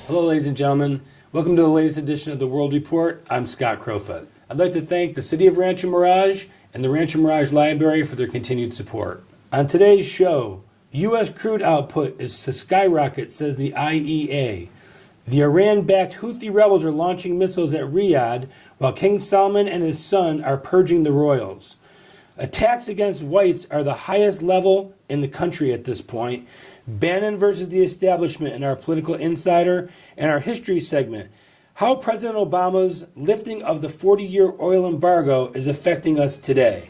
Hello, ladies and gentlemen. Welcome to the latest edition of the World Report. I'm Scott Crowfoot. I'd like to thank the City of Rancho Mirage and the Rancho Mirage Library for their continued support. On today's show, U.S. crude output is to skyrocket, says the IEA. The Iran-backed Houthi rebels are launching missiles at Riyadh, while King Salman and his son are purging the royals. Attacks against whites are the highest level in the country at this point. Bannon versus the establishment in our political insider, and our history segment. How President Obama's lifting of the 40-year oil embargo is affecting us today.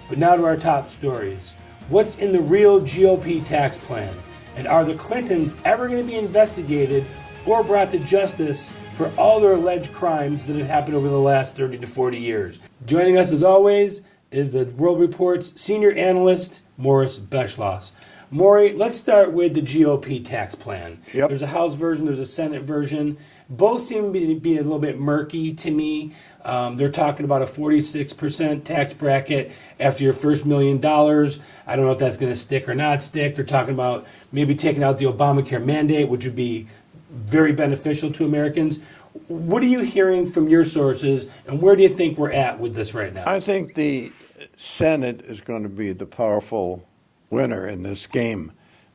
But now to our top stories. What's in the real GOP tax plan? And are the Clintons ever going to be investigated or brought to justice for all their alleged crimes that have happened over the last 30 to 40 years? Joining us as always is the World Report's senior analyst, Morris Beschloss. Maury, let's start with the GOP tax plan. Yep. There's a House version, there's a Senate version. Both seem to be a little bit murky to me. They're talking about a 46% tax bracket after your first $1 million. I don't know if that's going to stick or not stick. They're talking about maybe taking out the Obamacare mandate, which would be very beneficial to Americans. What are you hearing from your sources, and where do you think we're at with this right now? I think the Senate is going to be the powerful winner in this game.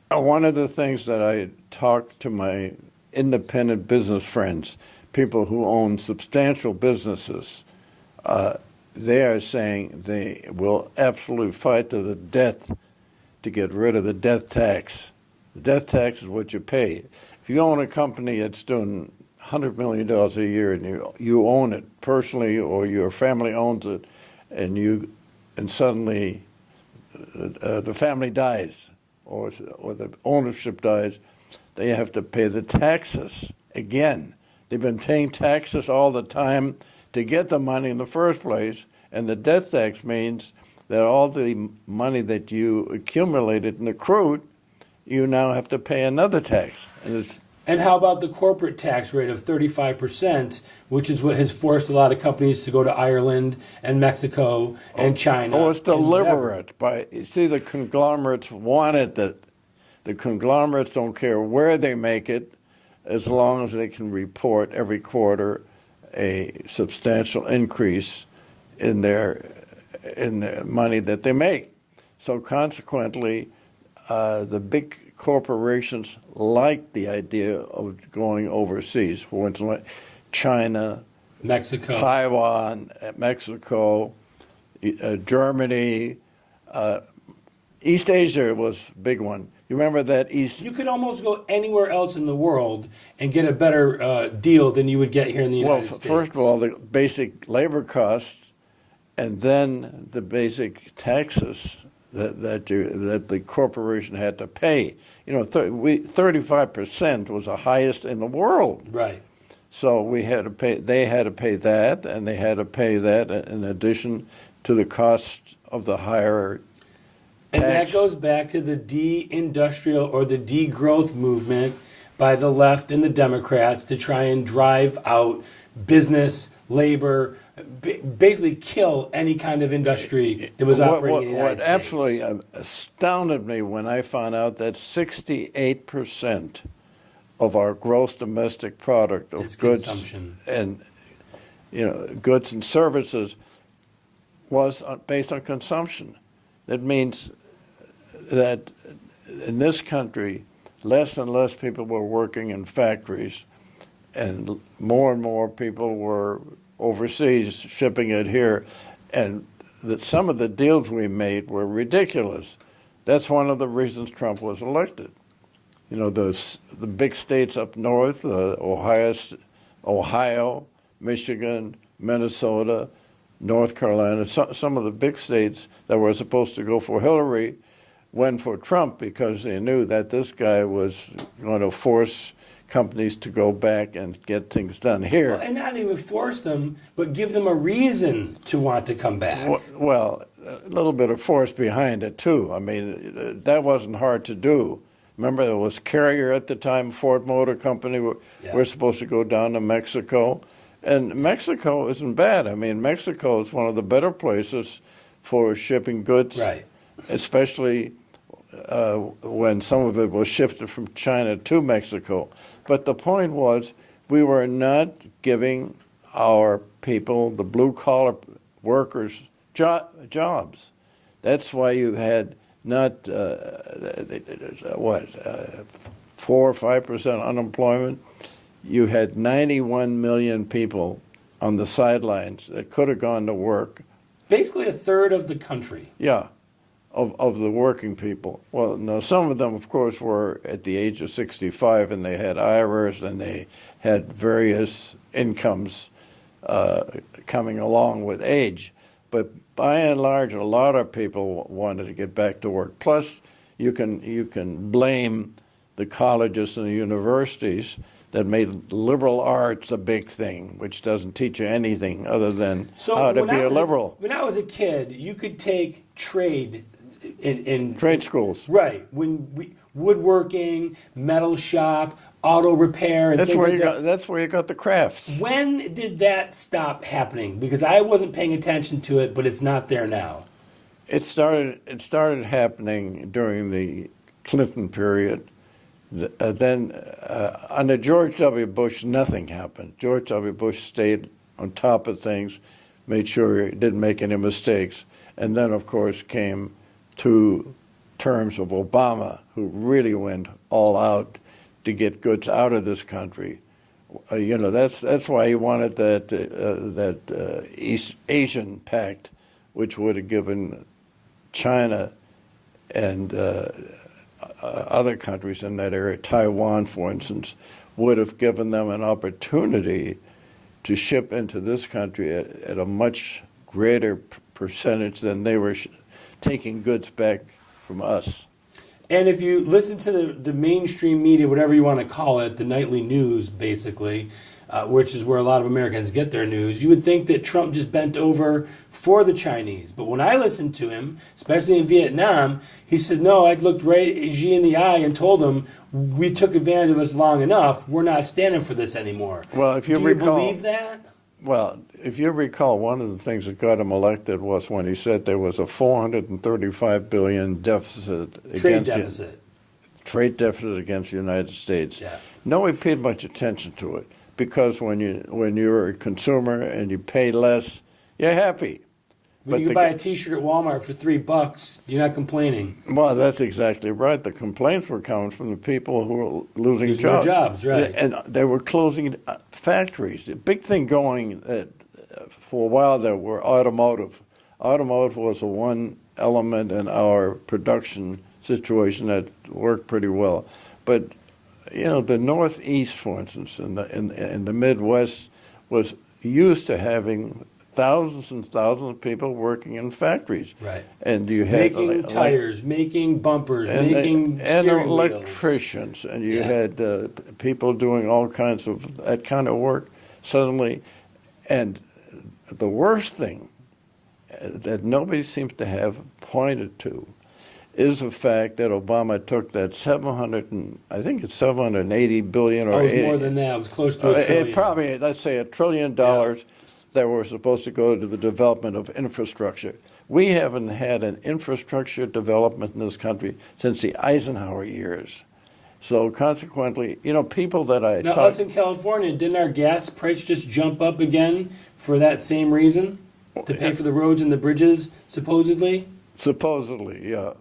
One of the things that I talk to my independent business friends, people who own substantial businesses, they are saying they will absolutely fight to the death to get rid of the death tax. The death tax is what you pay. If you own a company that's doing $100 million a year and you own it personally, or your family owns it, and suddenly the family dies, or the ownership dies, they have to pay the taxes again. They've been paying taxes all the time to get the money in the first place, and the death tax means that all the money that you accumulated and accrued, you now have to pay another tax. And how about the corporate tax rate of 35%, which is what has forced a lot of companies to go to Ireland and Mexico and China? Oh, it's deliberate. You see, the conglomerates wanted that. The conglomerates don't care where they make it, as long as they can report every quarter a substantial increase in the money that they make. So consequently, the big corporations like the idea of going overseas. For instance, like China, Mexico, Taiwan, Mexico, Germany, East Asia was a big one. You remember that East? You could almost go anywhere else in the world and get a better deal than you would get here in the United States. Well, first of all, the basic labor costs, and then the basic taxes that the corporation had to pay. 35% was the highest in the world. Right. So we had to pay. They had to pay that, and they had to pay that in addition to the cost of the higher tax. And that goes back to the de-industrial or the degrowth movement by the left and the Democrats to try and drive out business, labor, basically kill any kind of industry that was operating in the United States. What absolutely astounded me when I found out that 68% of our gross domestic product of goods and goods and services was based on consumption. That means that in this country, less and less people were working in factories, and more people were overseas shipping it here, and that some of the deals we made were ridiculous. That's one of the reasons Trump was elected. The big states up north, Ohio, Michigan, Minnesota, North Carolina, some of the big states that were supposed to go for Hillary went for Trump because they knew that this guy was going to force companies to go back and get things done here. Well, and not even force them, but give them a reason to want to come back. Well, a little bit of force behind it, too. I mean, that wasn't hard to do. Remember, there was Carrier at the time, Ford Motor Company. We're supposed to go down to Mexico. And Mexico isn't bad. I mean, Mexico is one of the better places for shipping goods, right, especially when some of it was shifted from China to Mexico. But the point was, we were not giving our people, the blue-collar workers, jobs. That's why you had not, 4 or 5% unemployment. You had 91 million people on the sidelines that could have gone to work. Basically a third of the country. Yeah, of the working people. Well, now some of them, of course, were at the age of 65, and they had IRAs, and they had various incomes coming along with age. But by and large, a lot of people wanted to get back to work. Plus, you can blame the colleges and the universities that made liberal arts a big thing, which doesn't teach you anything other than how to be a liberal. When I was a kid, you could take trade in Trade schools. Right. Woodworking, metal shop, auto repair, and That's things where like you that. got. That's where you got the crafts. When did that stop happening? Because I wasn't paying attention to it, but it's not there now. It started happening during the Clinton period. Then under George W. Bush, nothing happened. George W. Bush stayed on top of things, made sure he didn't make any mistakes. And then, of course, came 2 terms of Obama, who really went all out to get goods out of this country. That's why he wanted that East Asian Pact, which would have given China and other countries in that area, Taiwan, for instance, would have given them an opportunity to ship into this country at a much greater percentage than they were taking goods back from us. And if you listen to the mainstream media, whatever you want to call it, the nightly news, basically, which is where a lot of Americans get their news, you would think that Trump just bent over for the Chinese. But when I listened to him, especially in Vietnam, he said, no, I looked right at Xi in the eye and told him, we took advantage of us long enough. We're not standing for this anymore. Well, if you Do recall, you believe that? Well, if you recall, one of the things that got him elected was when he said there was a $435 billion deficit Trade deficit. Trade deficit against the United States. Yeah. Nobody paid much attention to it because when you're a consumer and you pay less, you're happy. When you can buy a T-shirt at Walmart for $3, you're not complaining. Well, that's exactly right. The complaints were coming from the people who were losing Losing their jobs. jobs, right. And they were closing factories. The big thing going for a while there were automotive. Automotive was the one element in our production situation that worked pretty well. But, the Northeast, for instance, in the Midwest was used to having thousands and thousands of people working in factories. Right. And you had making tires, making bumpers, making and steering electricians, wheels. and you had people doing all kinds of that kind of work suddenly. And the worst thing that nobody seems to have pointed to is the fact that Obama took that 780 billion or Oh, it was more than that. It was close to $1 trillion. probably, let's say, $1 trillion that were supposed to go to the development of infrastructure. We haven't had an infrastructure development in this country since the Eisenhower years. So consequently, people that I Now, talk... us in California, didn't our gas price just jump up again for that same reason? To pay for the roads and the bridges, supposedly? Supposedly, yeah.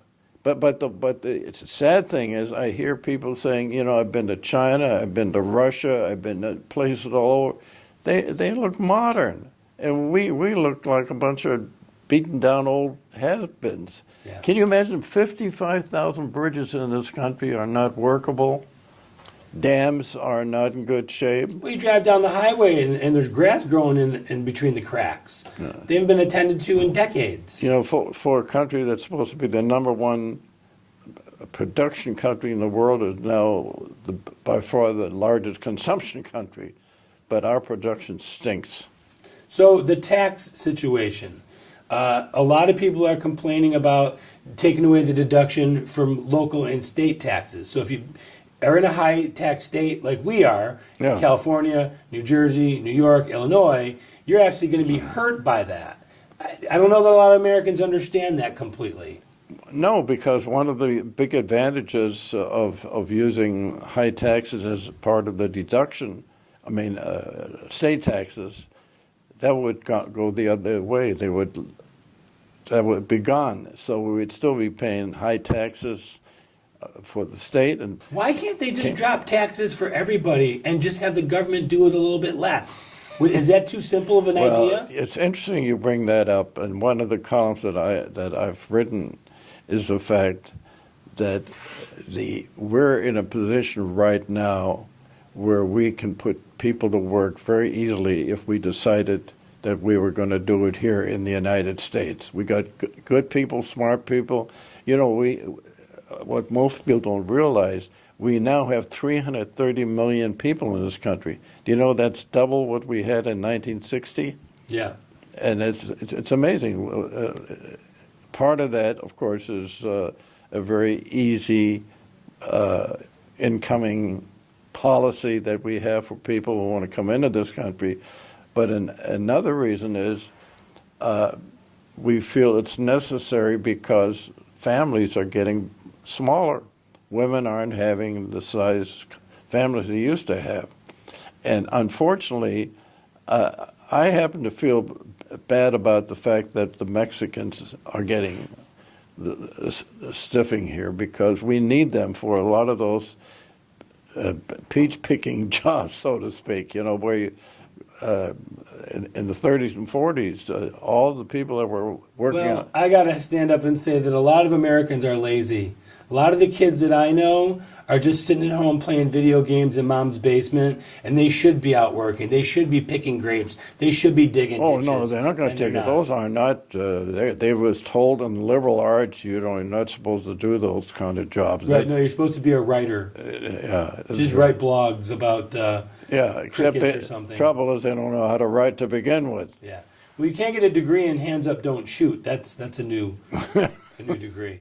But the sad thing is I hear people saying, I've been to China, I've been to Russia, I've been to places all over. They look modern, and we look like a bunch of beaten down old has-beens. Yeah. Can you imagine 55,000 bridges in this country are not workable? Dams are not in good shape. Well, you drive down the highway and there's grass growing in between the cracks. Yeah. They haven't been attended to in decades. For a country that's supposed to be the number one production country in the world is now by far the largest consumption country, but our production stinks. So the tax situation, a lot of people are complaining about taking away the deduction from local and state taxes. So if you are in a high tax state like we are, California, New Jersey, New York, Illinois, you're actually going to be hurt by that. I don't know that a lot of Americans understand that completely. No, because one of the big advantages of using high taxes as part of the deduction, state taxes, that would go the other way. That would be gone. So we would still be paying high taxes for the state. And Why can't they just drop taxes for everybody and just have the government do it a little bit less? Is that too simple of an idea? It's interesting you bring that up. And one of the columns that I've written is the fact that we're in a position right now where we can put people to work very easily if we decided that we were going to do it here in the United States. We got good people, smart people. You know, what most people don't realize, we now have 330 million people in this country. Do you know that's double what we had in 1960? Yeah. And it's amazing. Part of that, of course, is a very easy incoming policy that we have for people who want to come into this country. But another reason is we feel it's necessary because families are getting smaller. Women aren't having the size families they used to have. And unfortunately, I happen to feel bad about the fact that the Mexicans are getting the stiffing here because we need them for a lot of those peach-picking jobs, so to speak, you know, where you, in the 30s and 40s, all the people that were working on... I got to stand up and say that a lot of Americans are lazy. A lot of the kids that I know are just sitting at home playing video games in mom's basement, and they should be out working. They should be picking grapes. They should be digging ditches. Oh, no, they're not going to take it. Those are not... they was told in the liberal arts, you're not supposed to do those kind of jobs. Right, no, you're supposed to be a writer. Yeah. Just write blogs about except crickets or something. The trouble is they don't know how to write to begin with. Yeah. Well, you can't get a degree in hands up, don't shoot. That's a new degree.